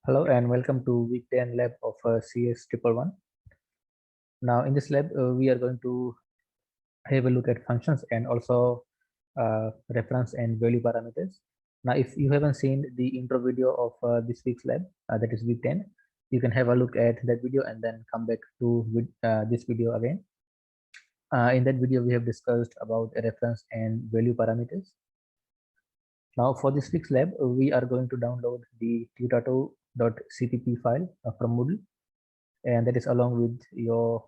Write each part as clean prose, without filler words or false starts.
Hello and welcome to week 10 lab of CS 111. Now in this lab, we are going to have a look at functions and also reference and value parameters. Now, if you haven't seen the intro video of this week's lab, that is week 10, you can have a look at that video and then come back to this video again. In that video, we have discussed about reference and value parameters. Now for this week's lab, we are going to download the tutor2.cpp file from Moodle, and that is along with your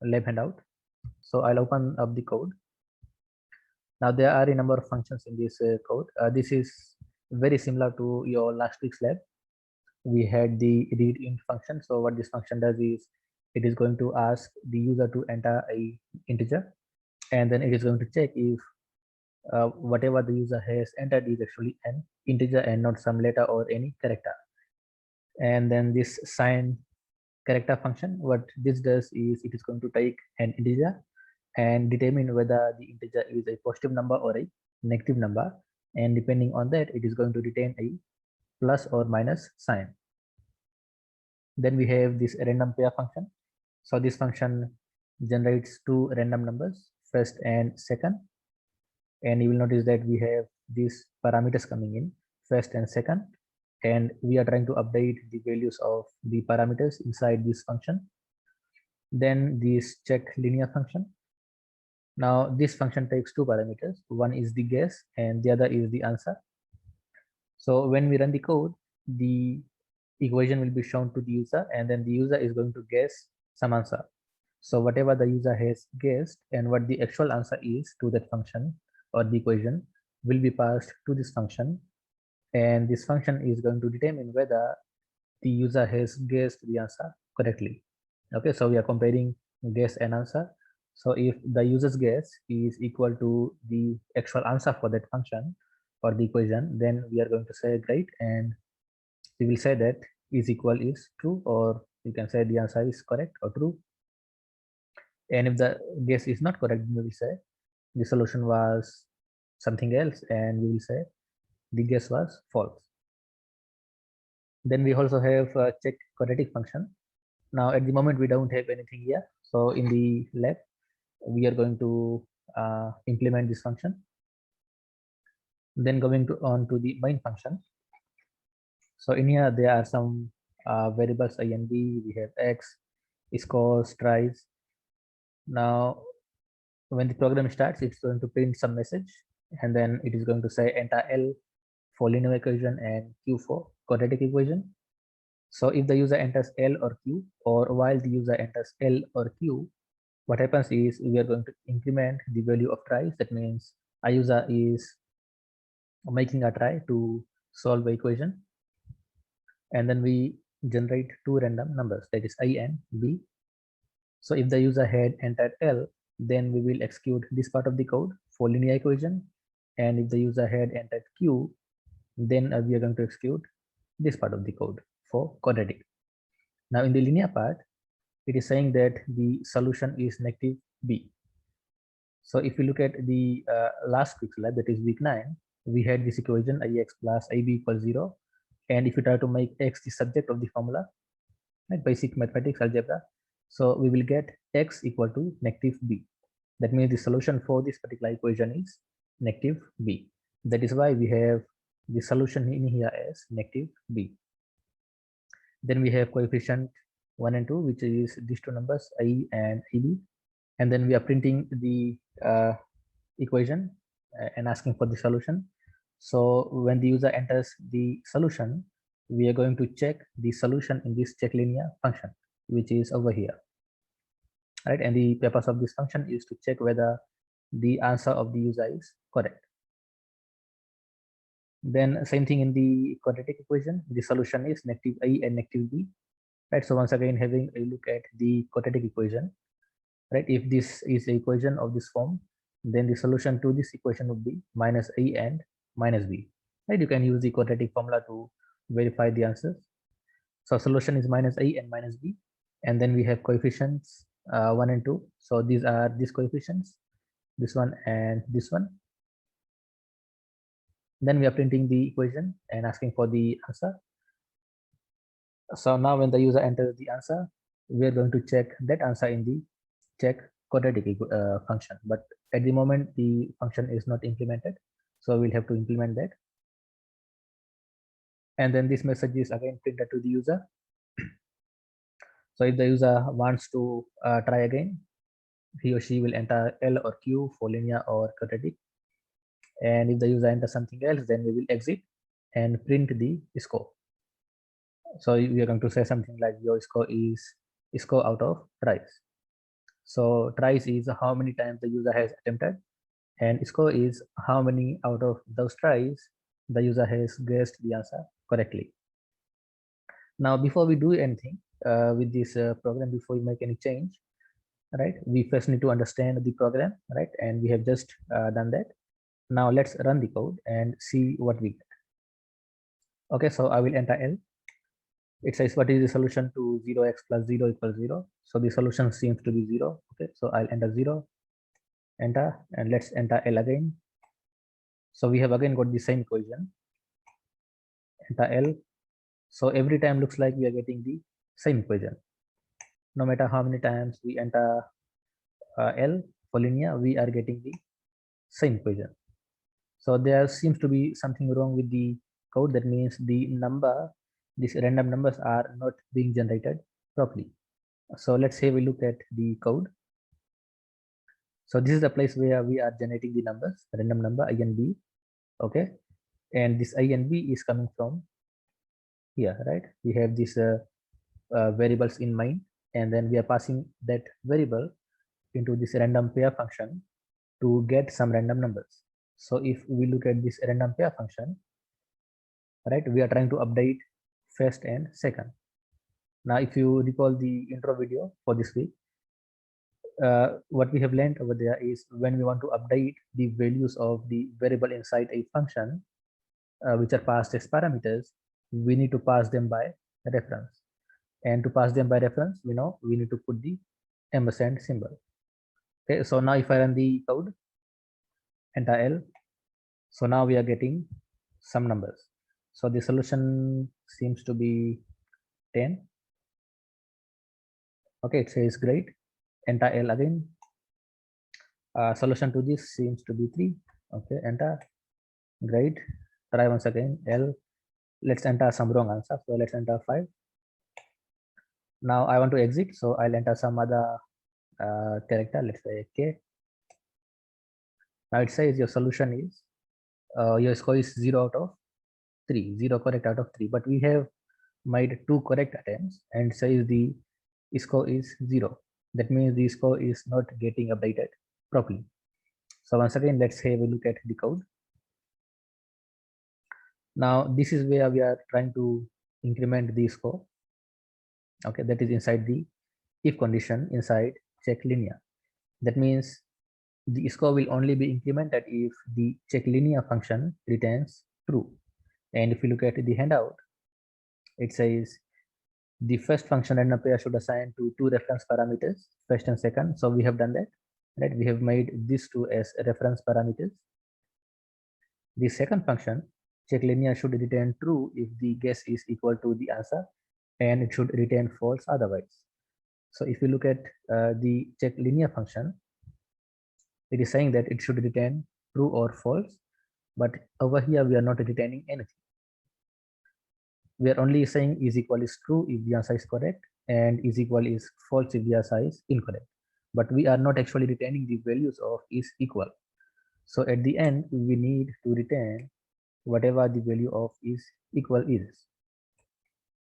lab handout. So I'll open up the code. Now there are a number of functions in this code. This is very similar to your last week's lab. We had the readInt function. So what this function does is it is going to ask the user to enter a integer, and then it is going to check if whatever the user has entered is actually an integer and not some letter or any character. And then this sign character function, what this does is it is going to take an integer and determine whether the integer is a positive number or a negative number, and depending on that it is going to retain a plus or minus sign. Then we have this random pair function. So this function generates two random numbers, first and second, and you will notice that we have these parameters coming in, first and second, and we are trying to update the values of the parameters inside this function. Then this check linear function. Now this function takes two parameters. One is the guess and the other is the answer. So when we run the code, the equation will be shown to the user, and then the user is going to guess some answer. So whatever the user has guessed and what the actual answer is to that function or the equation will be passed to this function, and this function is going to determine whether the user has guessed the answer correctly. Okay, so we are comparing guess and answer. So if the user's guess is equal to the actual answer for that function or the equation, then we are going to say great, and we will say that is equal is true, or you can say the answer is correct or true. And if the guess is not correct, we will say the solution was something else, and we will say the guess was false. Then we also have a check quadratic function. Now at the moment we don't have anything here, so in the lab we are going to implement this function. Then going on to the main function. So in here there are some variables a and b. We have x, scores, tries. Now when the program starts, it's going to print some message, and then it is going to say enter L for linear equation and Q for quadratic equation. So if the user enters L or Q, or while the user enters L or Q, what happens is we are going to increment the value of tries. That means a user is making a try to solve the equation, and then we generate two random numbers, that is I and B. So if the user had entered L, then we will execute this part of the code for linear equation, and if the user had entered Q, then we are going to execute this part of the code for quadratic. Now in the linear part, it is saying that the solution is negative b. So if you look at the last week's lab, that is week 9, we had this equation ix plus ab equals 0, and if you try to make x the subject of the formula, right, basic mathematics algebra, so we will get x equal to negative b. That means the solution for this particular equation is negative b. That is why we have the solution in here as negative b. Then we have coefficient 1 and 2, which is these two numbers I and AB, and then we are printing the equation and asking for the solution. So when the user enters the solution, we are going to check the solution in this check linear function, which is over here, right? And the purpose of this function is to check whether the answer of the user is correct. Then same thing in the quadratic equation, the solution is negative I and negative B, right? So once again, having a look at the quadratic equation, right? If this is the equation of this form, then the solution to this equation would be minus A and minus B, right? You can use the quadratic formula to verify the answers. So solution is minus A and minus B, and then we have coefficients 1 and 2. So these are these coefficients, this one and this one. Then we are printing the equation and asking for the answer. So now when the user enters the answer, we are going to check that answer in the check quadratic function. But at the moment, the function is not implemented. So we'll have to implement that. And then this message is again printed to the user. So if the user wants to try again, he or she will enter L or Q for linear or quadratic. And if the user enters something else, then we will exit and print the score. So we are going to say something like your score is score out of tries. So tries is how many times the user has attempted, and score is how many out of those tries the user has guessed the answer correctly. Now, before we do anything with this program, before we make any change, right, we first need to understand the program, right? And we have just done that. Now let's run the code and see what we get. Okay, so I will enter L. It says what is the solution to 0x plus 0 equals 0. So the solution seems to be 0. Okay, so I'll enter 0, enter, and let's enter L again. So we have again got the same equation. Enter L. So every time looks like we are getting the same equation. No matter how many times we enter L for linear, we are getting the same equation. So there seems to be something wrong with the code. That means these random numbers are not being generated properly. So let's say we look at the code. So this is the place where we are generating the numbers, random number I and B. Okay, and this I and B is coming from here, right? We have these variables in mind, and then we are passing that variable into this random pair function to get some random numbers. So if we look at this random pair function, right, we are trying to update first and second. Now, if you recall the intro video for this week, what we have learned over there is when we want to update the values of the variable inside a function, which are passed as parameters, we need to pass them by reference. And to pass them by reference, we know we need to put the ampersand symbol. Okay, so now if I run the code, enter L, so now we are getting some numbers. So the solution seems to be 10. Okay, it says great. Enter L again. Solution to this seems to be 3. Okay, enter. Great. Try once again. L. Let's enter some wrong answer. So let's enter 5. Now I want to exit, so I'll enter some other character. Let's say K. Now it says your solution is your score is 0 out of 3. 0 correct out of 3. But we have made 2 correct attempts and says the score is 0. That means the score is not getting updated properly. So once again, let's have a look at the code. Now this is where we are trying to increment the score. Okay, that is inside the if condition inside check linear. That means the score will only be incremented if the check linear function returns true. And if you look at the handout, it says the first function random pair should assign to 2 reference parameters, first and second. So we have done that, right? We have made these 2 as reference parameters. The second function, check linear, should return true if the guess is equal to the answer, and it should return false otherwise. So if you look at the check linear function, it is saying that it should return true or false, but over here we are not returning anything. We are only saying is equal is true if the answer is correct and is equal is false if the answer is incorrect. But we are not actually returning the values of is equal. So at the end, we need to return whatever the value of is equal is.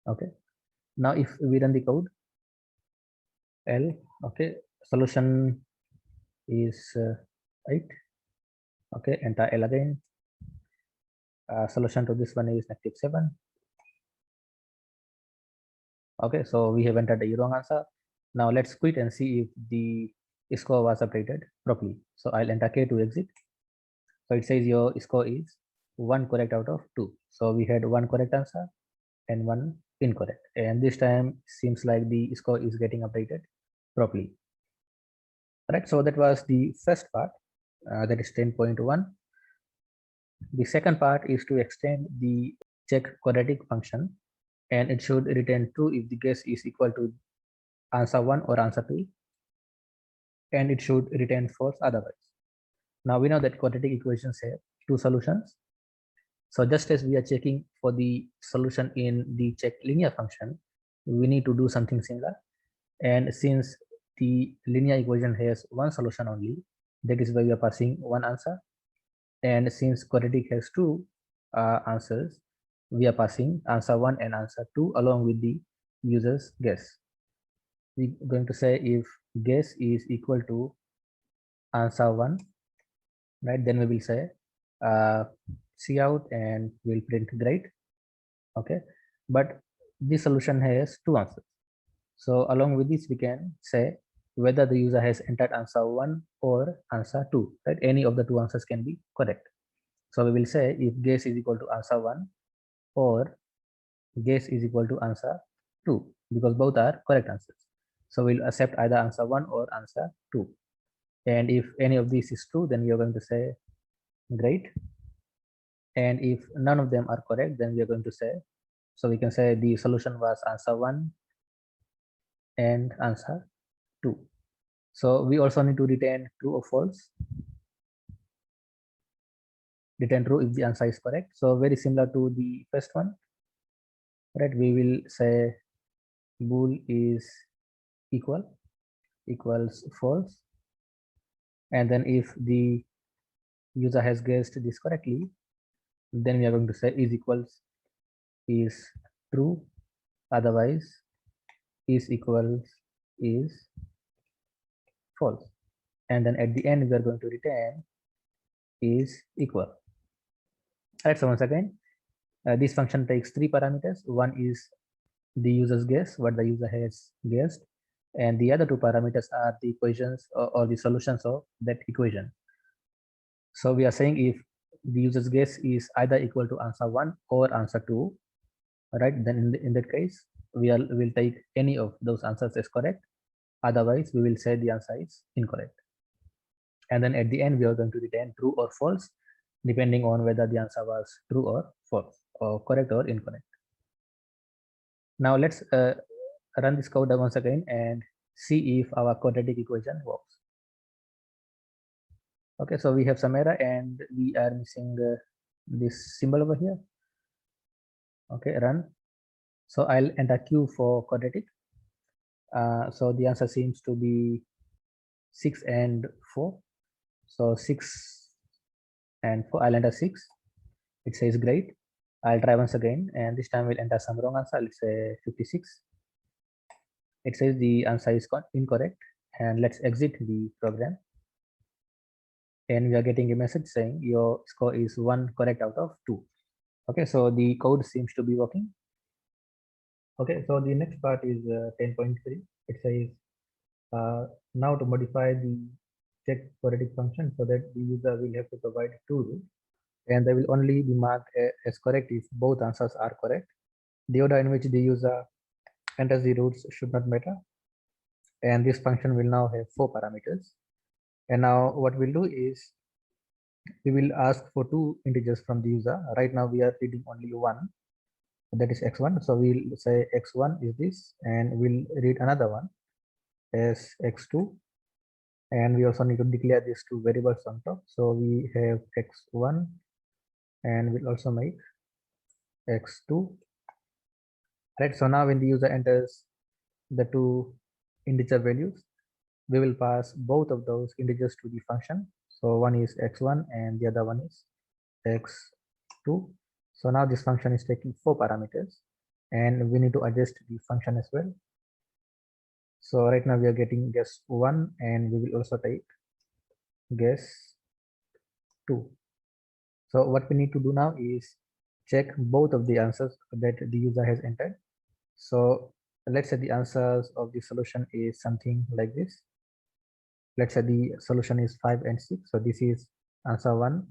Okay. Now if we run the code, L, okay, solution is 8. Okay, enter L again. Solution to this one is -7. Okay, so we have entered the wrong answer. Now let's quit and see if the score was updated properly. So I'll enter K to exit. So it says your score is 1 correct out of 2. So we had 1 correct answer and 1 incorrect. And this time seems like the score is getting updated properly. Right, so that was the first part, that is 10.1. The second part is to extend the check quadratic function and it should return true if the guess is equal to answer 1 or answer 2, and it should return false otherwise. Now we know that quadratic equations have two solutions. So just as we are checking for the solution in the check linear function, we need to do something similar. And since the linear equation has one solution only, that is why we are passing one answer. And since quadratic has two answers, we are passing answer 1 and answer 2 along with the user's guess. We're going to say if guess is equal to answer 1, right? Then we will say cout and we'll print great. Okay, but this solution has two answers. So along with this, we can say whether the user has entered answer 1 or answer 2, right? Any of the two answers can be correct. So we will say if guess is equal to answer 1 or guess is equal to answer 2, because both are correct answers. So we'll accept either answer 1 or answer 2. And if any of these is true, then we are going to say great. And if none of them are correct, then we are going to say, so we can say the solution was answer 1 and answer 2. So we also need to return true or false. Return true if the answer is correct. So very similar to the first one, right? We will say bool is equals false. And then if the user has guessed this correctly, then we are going to say is equals is true, otherwise is equals is false. And then at the end, we are going to return is equal. Right, so once again, this function takes three parameters. One is the user's guess, what the user has guessed, and the other two parameters are the equations or the solutions of that equation. So we are saying if the user's guess is either equal to answer 1 or answer 2, right, then in that case, will take any of those answers as correct. Otherwise, we will say the answer is incorrect. And then at the end, we are going to return true or false, depending on whether the answer was true or false, or correct or incorrect. Now let's run this code once again and see if our quadratic equation works. Okay, so we have some error and we are missing this symbol over here. Okay, run. So I'll enter Q for quadratic. So the answer seems to be 6 and 4. So 6 and 4, I'll enter 6. It says great. I'll try once again, and this time we'll enter some wrong answer. Let's say 56. It says the answer is incorrect, and let's exit the program. And we are getting a message saying your score is 1 correct out of 2. Okay, so the code seems to be working. Okay, so the next part is 10.3. It says now to modify the check quadratic function so that the user will have to provide two roots, and they will only be marked as correct if both answers are correct. The order in which the user enters the roots should not matter. And this function will now have 4 parameters. And now what we'll do is we will ask for 2 integers from the user. Right now we are reading only 1, that is x1. So we'll say x1 is this, and we'll read another one as x2. And we also need to declare these two variables on top. So we have x1, and we'll also make x2. Right, so now when the user enters the 2 integer values, we will pass both of those integers to the function. So one is x1 and the other one is x2. So now this function is taking 4 parameters, and we need to adjust the function as well. So right now we are getting guess 1, and we will also take guess 2. So what we need to do now is check both of the answers that the user has entered. So let's say the answers of the solution is something like this. Let's say the solution is 5 and 6. So this is answer 1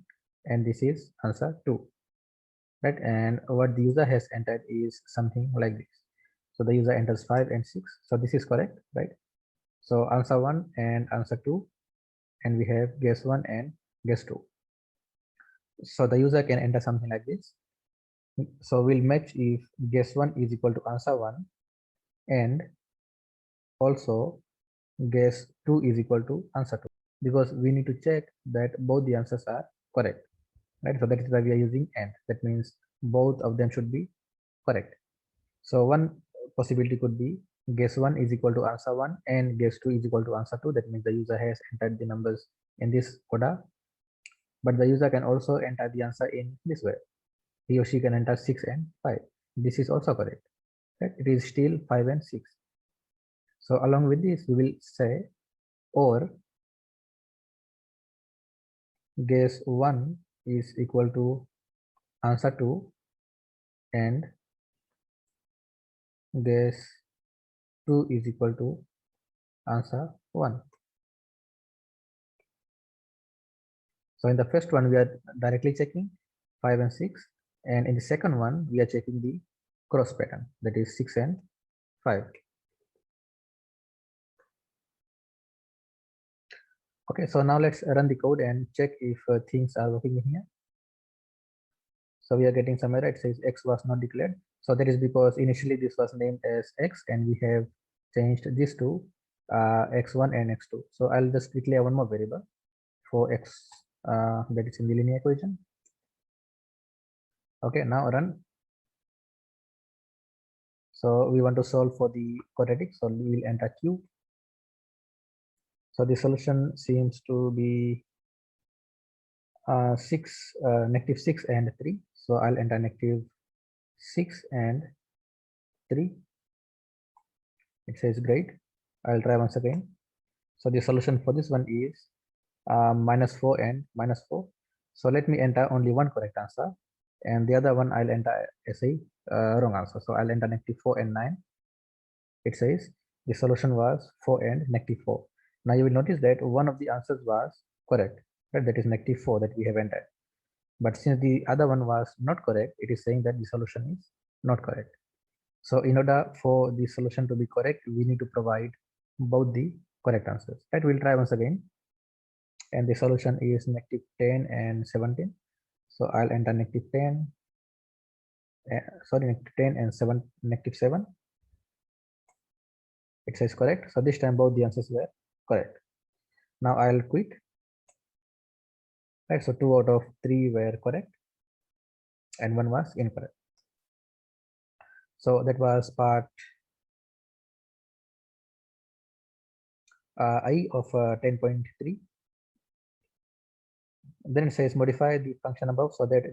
and this is answer 2. Right, and what the user has entered is something like this. So the user enters 5 and 6. So this is correct, right? So answer 1 and answer 2, and we have guess 1 and guess 2. So the user can enter something like this. So we'll match if guess 1 is equal to answer 1 and also guess 2 is equal to answer 2, because we need to check that both the answers are correct, right? So that is why we are using AND. That means both of them should be correct. So one possibility could be guess 1 is equal to answer 1 and guess 2 is equal to answer 2. That means the user has entered the numbers in this order, but the user can also enter the answer in this way. He or she can enter 6 and 5. This is also correct, right? It is still 5 and 6. So along with this, we will say, or guess 1 is equal to answer 2 and guess 2 is equal to answer 1. So in the first one, we are directly checking 5 and 6. And in the second one, we are checking the cross pattern, that is 6 and 5. Okay, so now let's run the code and check if things are working in here. So we are getting some error. It says X was not declared. So that is because initially this was named as X and we have changed this to X1 and X2. So I'll just declare one more variable for X that is in the linear equation. Okay, now run. So we want to solve for the quadratic. So we will enter Q. So the solution seems to be negative 6 and 3. So I'll enter negative 6 and 3. It says great. I'll try once again. So the solution for this one is -4 and -4. So let me enter only one correct answer, and the other one I'll enter as a wrong answer. So I'll enter -4 and 9. It says the solution was 4 and -4. Now you will notice that one of the answers was correct, right? That is -4 that we have entered. But since the other one was not correct, it is saying that the solution is not correct. So in order for the solution to be correct, we need to provide both the correct answers. Right? We'll try once again. And the solution is -10 and 17. So I'll enter -10, -10 and -7. It says correct. So this time both the answers were correct. Now I'll quit. Right, so 2 out of 3 were correct and 1 was incorrect. So that was part I of 10.3. Then it says modify the function above so that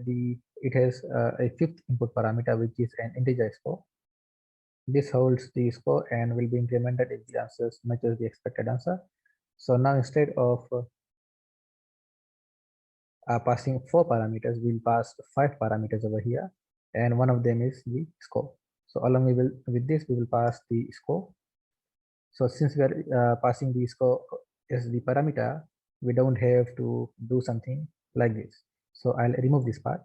it has a fifth input parameter, which is an integer score. This holds the score and will be incremented if the answers matches the expected answer. So now instead of passing 4 parameters, we'll pass 5 parameters over here, and one of them is the score. So along with this, we will pass the score. So since we are passing the score as the parameter, we don't have to do something like this. So I'll remove this part.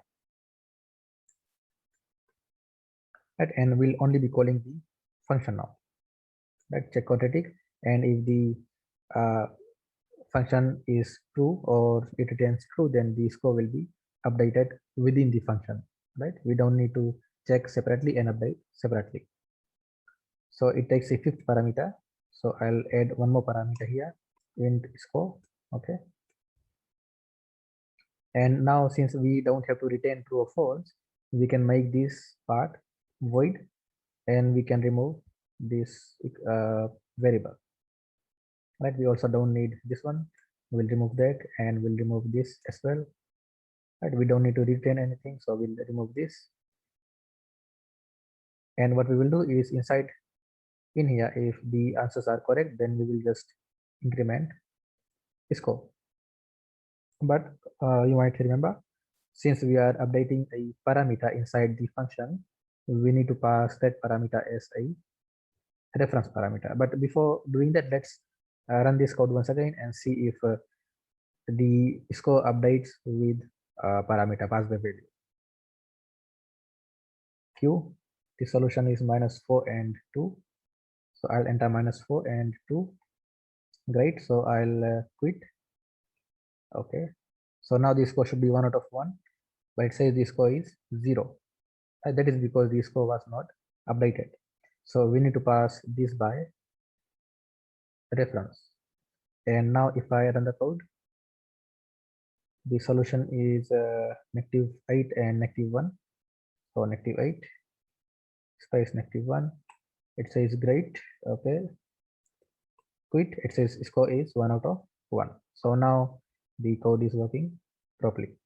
Right, and we'll only be calling the function now. Right, check quadratic, and if the function is true or it returns true, then the score will be updated within the function. Right, we don't need to check separately and update separately. So it takes a fifth parameter. So I'll add one more parameter here, int score. Okay. And now since we don't have to return true or false, we can make this part void and we can remove this variable. Right, we also don't need this one. We'll remove that and we'll remove this as well. Right, we don't need to return anything, so we'll remove this. And what we will do is inside in here, if the answers are correct, then we will just increment score. But you might remember, since we are updating a parameter inside the function, we need to pass that parameter as a reference parameter. But before doing that, let's run this code once again and see if the score updates with parameter pass the value. Q, the solution is -4 and 2. So I'll enter -4 and 2. Great. So I'll quit. Okay. So now the score should be 1 out of 1, but it says the score is 0. that is because the score was not updated. So we need to pass this by reference. And now if I run the code, the solution is -8 and -1. So -8 space -1. It says great. Okay. Quit. It says score is 1 out of 1. So now the code is working properly.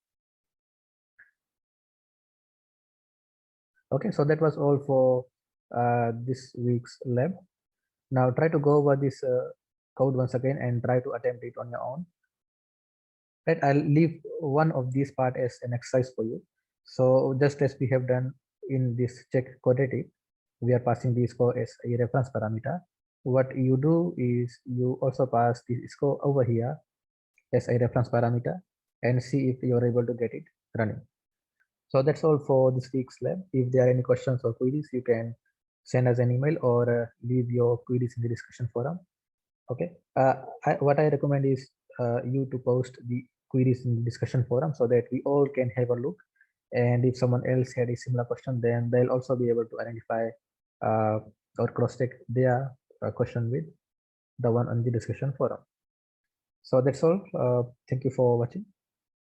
Okay, so that was all for this week's lab. Now try to go over this code once again and try to attempt it on your own. Right, I'll leave one of these part as an exercise for you. So just as we have done in this check quadratic, we are passing the score as a reference parameter. What you do is you also pass the score over here as a reference parameter and see if you're able to get it running. So that's all for this week's lab. If there are any questions or queries, you can send us an email or leave your queries in the discussion forum. Okay. What I recommend is you to post the queries in the discussion forum so that we all can have a look. And if someone else had a similar question, then they'll also be able to identify or cross-check their question with the one on the discussion forum. So that's all. Thank you for watching.